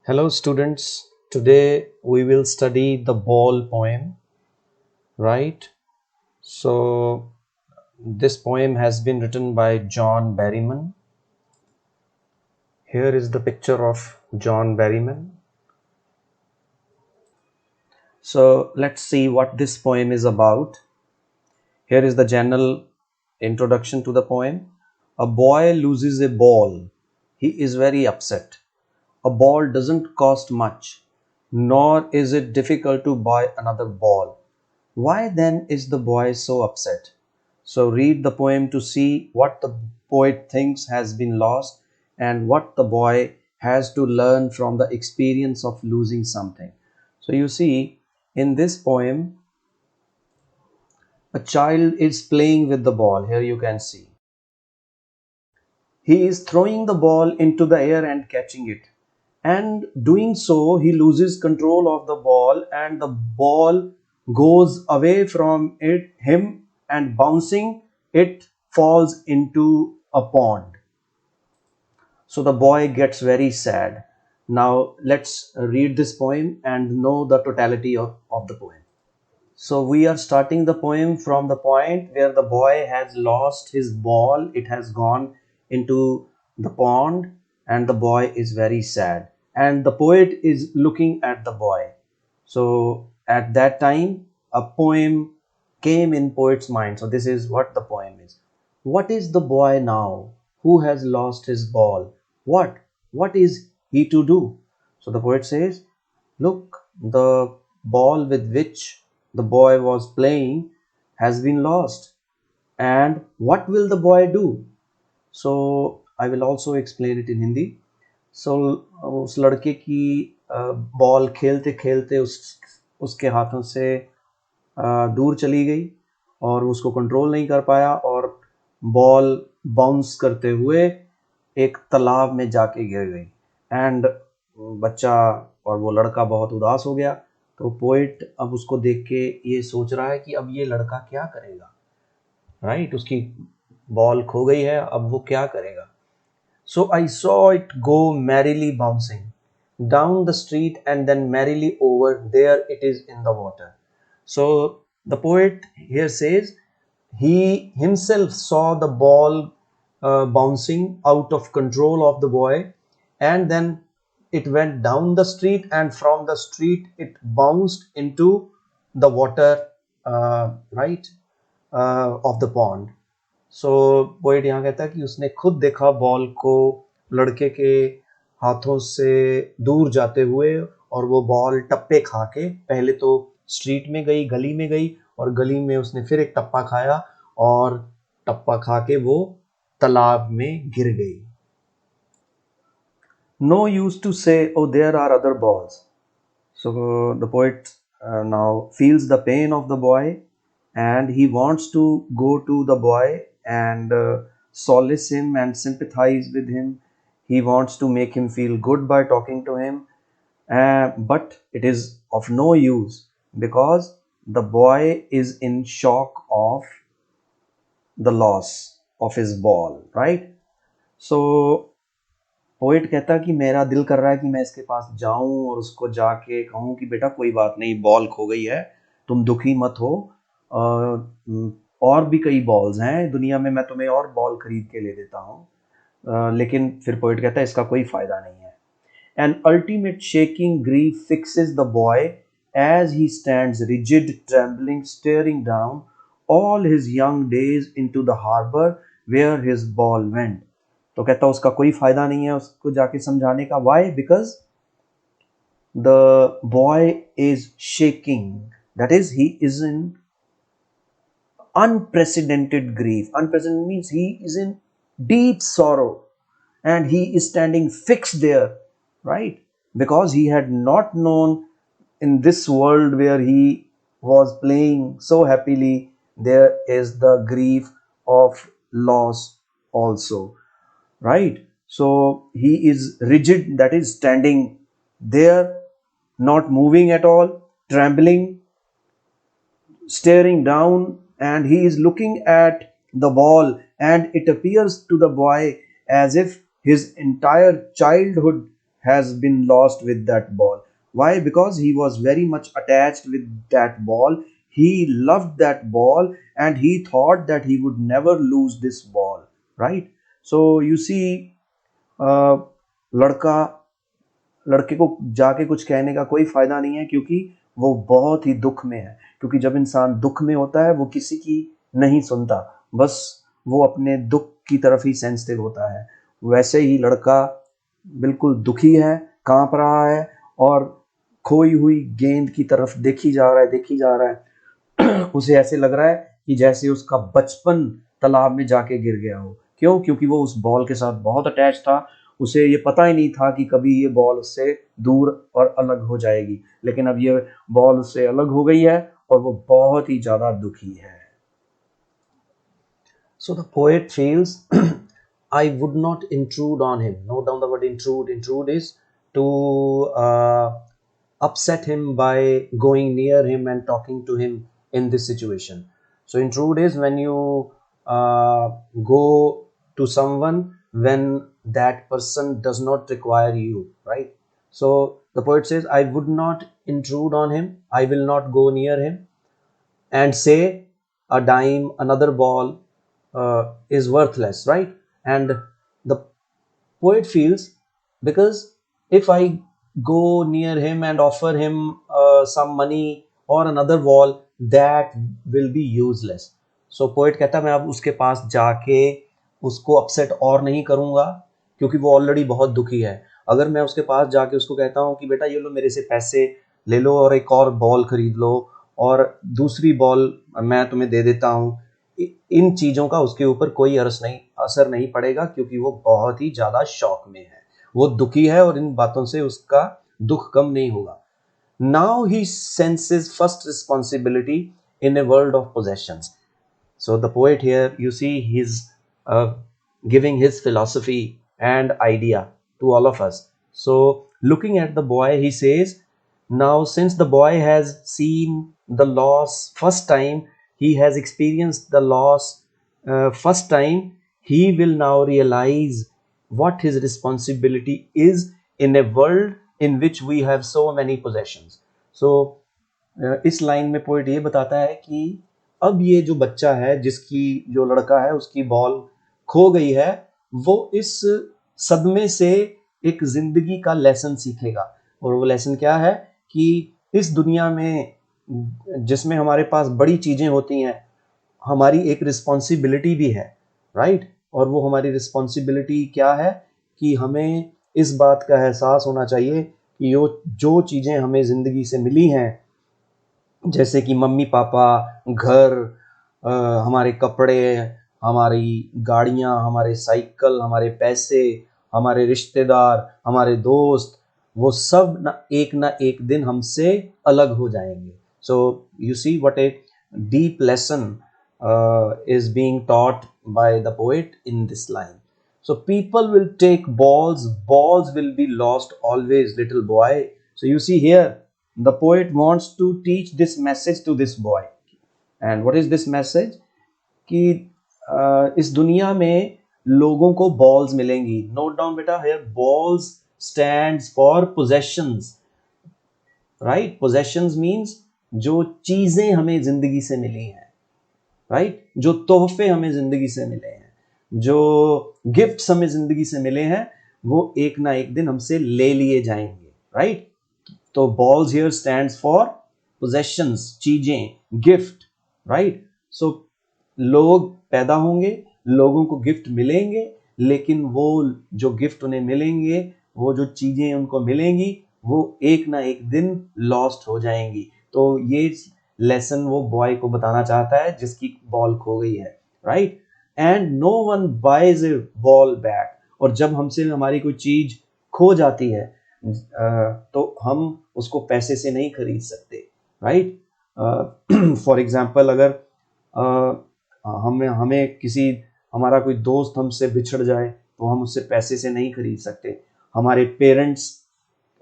Hello students, today we will study the ball poem, right? So this poem has been written by John Berryman. Here is the picture of John Berryman. So let's see what this poem is about. Here is the general introduction to the poem. A boy loses a ball. He is very upset. A ball doesn't cost much, nor is it difficult to buy another ball. Why then is the boy so upset? So read the poem to see what the poet thinks has been lost and what the boy has to learn from the experience of losing something. So you see, in this poem, a child is playing with the ball. Here you can see. He is throwing the ball into the air and catching it. And doing so, he loses control of the ball and the ball goes away from him and bouncing, it falls into a pond. So the boy gets very sad. Now let's read this poem and know the totality of the poem. So we are starting the poem from the point where the boy has lost his ball. It has gone into the pond and the boy is very sad. And the poet is looking at the boy. So at that time, a poem came in poet's mind. So this is what the poem is. What is the boy now who has lost his ball? What? What is he to do? So the poet says, look, the ball with which the boy was playing has been lost. And what will the boy do? So I will also explain it in Hindi. So उस लड़के की ball खेलते खेलते उसके हाथों से दूर चली गई और उसको कंट्रोल नहीं कर पाया और बॉल बाउंस करते हुए एक तालाब में जाके गिर गई एंड बच्चा और वो लड़का बहुत उदास हो गया. तो पोइट अब उसको देख के ये सोच रहा है कि अब ये लड़का क्या करेगा, राइट? उसकी बॉल खो गई है, अब वो क्या करेगा. So I saw it go merrily bouncing down the street and then merrily over there it is in the water. So the poet here says he himself saw the ball bouncing out of control of the boy, and then it went down the street and from the street it bounced into the water, right, of the pond. So poet यहाँ कहता है कि उसने खुद देखा ball को लड़के के हाथों से दूर जाते हुए और वो बॉल टप्पे खा के पहले तो स्ट्रीट में गई, गली में गई और गली में उसने फिर एक टप्पा खाया और टप्पा खा के वो तालाब में गिर गई. No use to say, oh, there are other balls. So the poet now feels the pain of the boy and he wants to go to the boy and solace him and sympathize with him. He wants to make him feel good by talking to him. But it is of no use because the boy is in shock of the loss of his ball, right? So poet कहता कि मेरा दिल कर रहा है कि मैं इसके पास जाऊं और उसको जाके कहूं कि बेटा कोई बात नहीं, बॉल खो गई है, तुम दुखी मत हो, और भी कई बॉल्स हैं दुनिया में, मैं तुम्हें और बॉल खरीद के ले देता हूं. लेकिन फिर पोएट कहता है इसका कोई फायदा नहीं है. An ultimate shaking grief fixes the boy as he stands rigid trembling staring down all his young days into the harbour where his ball went. तो कहता उसका कोई फायदा नहीं है उसको जाके समझाने का. Why? Because the boy is shaking, that is he is in unprecedented grief. Unprecedented means he is in deep sorrow and he is standing fixed there, right? Because he had not known in this world where he was playing so happily, there is the grief of loss also, right? So he is rigid, that is standing there, not moving at all, trembling, staring down, and he is looking at the ball, and it appears to the boy as if his entire childhood has been lost with that ball. Why? Because he was very much attached with that ball. He loved that ball and he thought that he would never lose this ball, right? So you see, लड़का लड़के को जाके कुछ कहने का कोई फायदा नहीं है, क्योंकि वो बहुत ही दुख में है। क्योंकि जब इंसान दुख में होता है वो किसी की नहीं सुनता, बस वो अपने दुख की तरफ ही सेंसिटिव होता है। वैसे ही लड़का बिल्कुल दुखी है, कांप रहा है और खोई हुई गेंद की तरफ देखी जा रहा है उसे ऐसे लग रहा है कि जैसे उसका बचपन तालाब में जाके गिर गया हो। क्यों? क्योंकि वो उस बॉल के साथ बहुत अटैच था। उसे ये पता ही नहीं था कि कभी ये बॉल उससे दूर और अलग हो जाएगी, लेकिन अब ये बॉल उससे अलग हो गई है और वो बहुत ही ज्यादा दुखी है। So the poet feels, I would not intrude on him. Note down the word intrude. Intrude is to upset him by going near him and talking to him in this situation. So intrude is when you go to someone when that person does not require you, right? So the poet says, I would not intrude on him, I will not go near him and say a dime, another ball is worthless, right? And the poet feels, because if I go near him and offer him some money or another ball, that will be useless. So poet कहता है मैं अब उसके पास जाके उसको upset और नहीं करूंगा, क्योंकि वो ऑलरेडी बहुत दुखी है। अगर मैं उसके पास जाके उसको कहता हूँ कि बेटा ये लो मेरे से पैसे ले लो और एक और बॉल खरीद लो और दूसरी बॉल मैं तुम्हें दे देता हूँ, इन चीज़ों का उसके ऊपर कोई असर नहीं पड़ेगा, क्योंकि वो बहुत ही ज़्यादा शौक में है, वो दुखी है और इन बातों से उसका दुख कम नहीं होगा। Now he senses first responsibility in a world of possessions. So the poet here, you see, he's giving his philosophy and idea to all of us. So looking at the boy, he says, now since the boy has seen the loss first time, he has experienced the loss first time, he will now realize what his responsibility is in a world in which we have so many possessions. So इस line में poet ये बताता है कि अब ये जो बच्चा है, जिसकी जो लड़का है उसकी बॉल खो गई है, वो इस सदमे से एक जिंदगी का लेसन सीखेगा। और वो लेसन क्या है कि इस दुनिया में जिसमें हमारे पास बड़ी चीजें होती हैं, हमारी एक रिस्पॉन्सिबिलिटी भी है, राइट? और वो हमारी रिस्पॉन्सिबिलिटी क्या है कि हमें इस बात का एहसास होना चाहिए कि जो चीज़ें हमें ज़िंदगी से मिली हैं, जैसे कि मम्मी पापा, घर, हमारे कपड़े, हमारी गाड़ियाँ, हमारे साइकिल, हमारे पैसे, हमारे रिश्तेदार, हमारे दोस्त, वो सब ना एक दिन हमसे अलग हो जाएंगे। So you see what A deep lesson is being taught by the poet in this line. So people will take balls will be lost always, little boy. So you see here, the poet wants to teach this message to this boy. And what is this message? कि इस दुनिया में लोगों को balls मिलेंगी। Note down बेटा, here balls stands for possessions, right? Possessions means जो चीजें हमें जिंदगी से मिली हैं, राइट? जो तोहफे हमें जिंदगी से मिले हैं, जो गिफ्ट्स हमें जिंदगी से मिले हैं, वो एक ना एक दिन हमसे ले लिए जाएंगे, राइट? तो balls here stands for possessions, चीजें, गिफ्ट, राइट? सो लोग पैदा होंगे, लोगों को गिफ्ट मिलेंगे, लेकिन वो जो गिफ्ट उन्हें मिलेंगे, वो जो चीजें उनको मिलेंगी, वो एक ना एक दिन लॉस्ट हो जाएंगी। तो ये लेसन वो बॉय को बताना चाहता है जिसकी बॉल खो गई है, right? And no one buys a ball back. और जब हमसे हमारी कोई चीज खो जाती है तो हम उसको पैसे से नहीं खरीद सकते, राइट? फॉर एग्जाम्पल, अगर हमें किसी हमारा कोई दोस्त हमसे बिछड़ जाए तो हम उससे पैसे से नहीं खरीद सकते। हमारे पेरेंट्स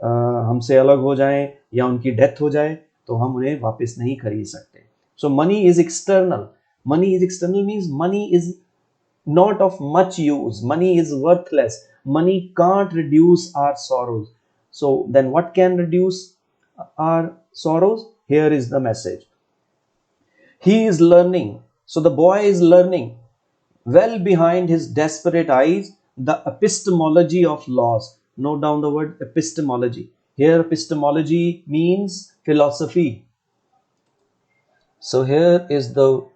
हमसे अलग हो जाएं या उनकी डेथ हो जाए तो हम उन्हें वापस नहीं खरीद सकते। So money is external. Money is external means money is not of much use, money is worthless. money can't reduce our sorrows. So then what can reduce our sorrows? Here is the message. He is learning. So the boy is learning. Well behind his desperate eyes, the epistemology of laws. Note down the word epistemology. Here, epistemology means philosophy. So here is the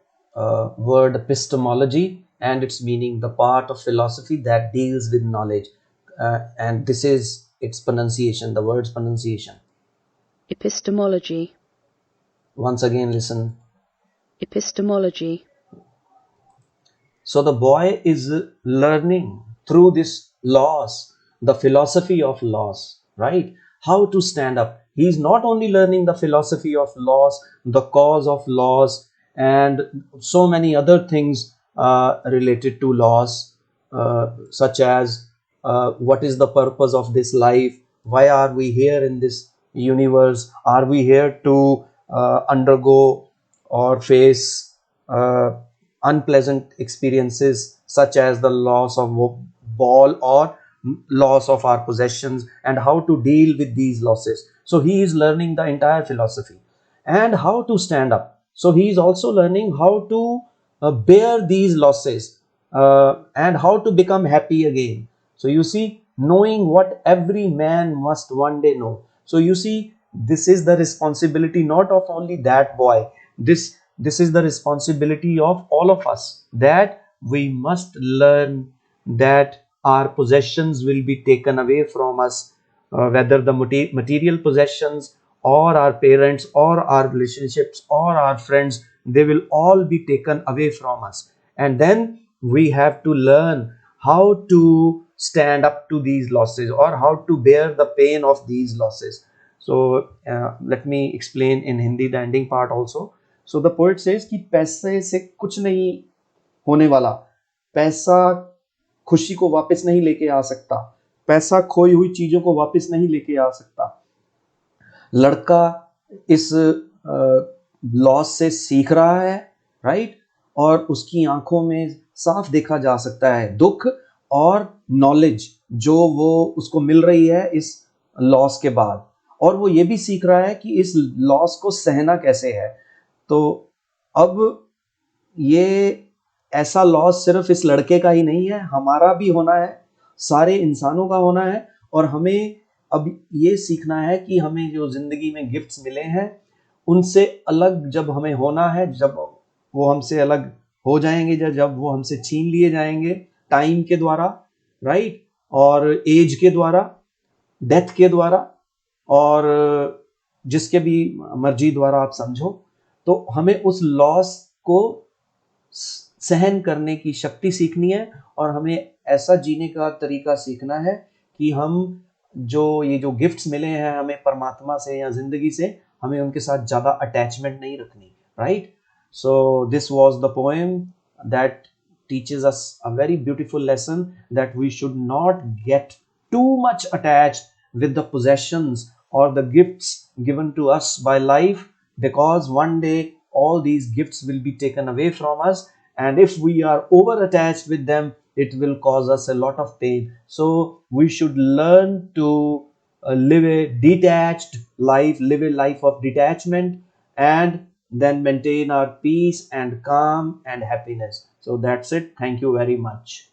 word epistemology, and its meaning the part of philosophy that deals with knowledge. And this is its pronunciation, the word's pronunciation. Epistemology. Once again, listen. Epistemology. So the boy is learning through this laws, the philosophy of laws, right? How to stand up. He is not only learning the philosophy of laws, the cause of laws, and so many other things related to laws, such as what is the purpose of this life? Why are we here in this universe? Are we here to undergo or face unpleasant experiences such as the loss of ball or loss of our possessions, and how to deal with these losses? So he is learning the entire philosophy and how to stand up. So he is also learning how to bear these losses and how to become happy again. So you see, knowing what every man must one day know. So you see, this is the responsibility not of only that boy. This is the responsibility of all of us, that we must learn that our possessions will be taken away from us, whether the material possessions or our parents or our relationships or our friends, they will all be taken away from us. And then we have to learn how to stand up to these losses or how to bear the pain of these losses. So let me explain in Hindi the ending part also. So the poet says कि पैसे से कुछ नहीं होने वाला, पैसा खुशी को वापस नहीं लेके आ सकता, पैसा खोई हुई चीजों को वापस नहीं लेके आ सकता। लड़का इस लॉस से सीख रहा है, राइट, और उसकी आंखों में साफ देखा जा सकता है दुख और नॉलेज जो वो उसको मिल रही है इस लॉस के बाद, और वो ये भी सीख रहा है कि इस लॉस को सहना कैसे है। तो अब ये ऐसा लॉस सिर्फ इस लड़के का ही नहीं है, हमारा भी होना है, सारे इंसानों का होना है। और हमें अब ये सीखना है कि हमें जो जिंदगी में गिफ्ट्स मिले हैं उनसे अलग जब हमें होना है, जब वो हमसे अलग हो जाएंगे, जब वो हमसे छीन लिए जाएंगे टाइम के द्वारा, राइट, और एज के द्वारा, डेथ के द्वारा, और जिसके भी मर्जी द्वारा आप समझो, तो हमें उस लॉस को सहन करने की शक्ति सीखनी है और हमें ऐसा जीने का तरीका सीखना है कि हम ये जो गिफ्ट्स मिले हैं हमें परमात्मा से या जिंदगी से, हमें उनके साथ ज्यादा अटैचमेंट नहीं रखनी, right. So this was the poem that teaches us a very beautiful lesson that we should not get too much attached with the possessions or the gifts given to us by life, because one day all these gifts will be taken away from us, and if we are over attached with them it will cause us a lot of pain. So we should learn to live a detached life, live a life of detachment, and then maintain our peace and calm and happiness. So that's it. Thank you very much.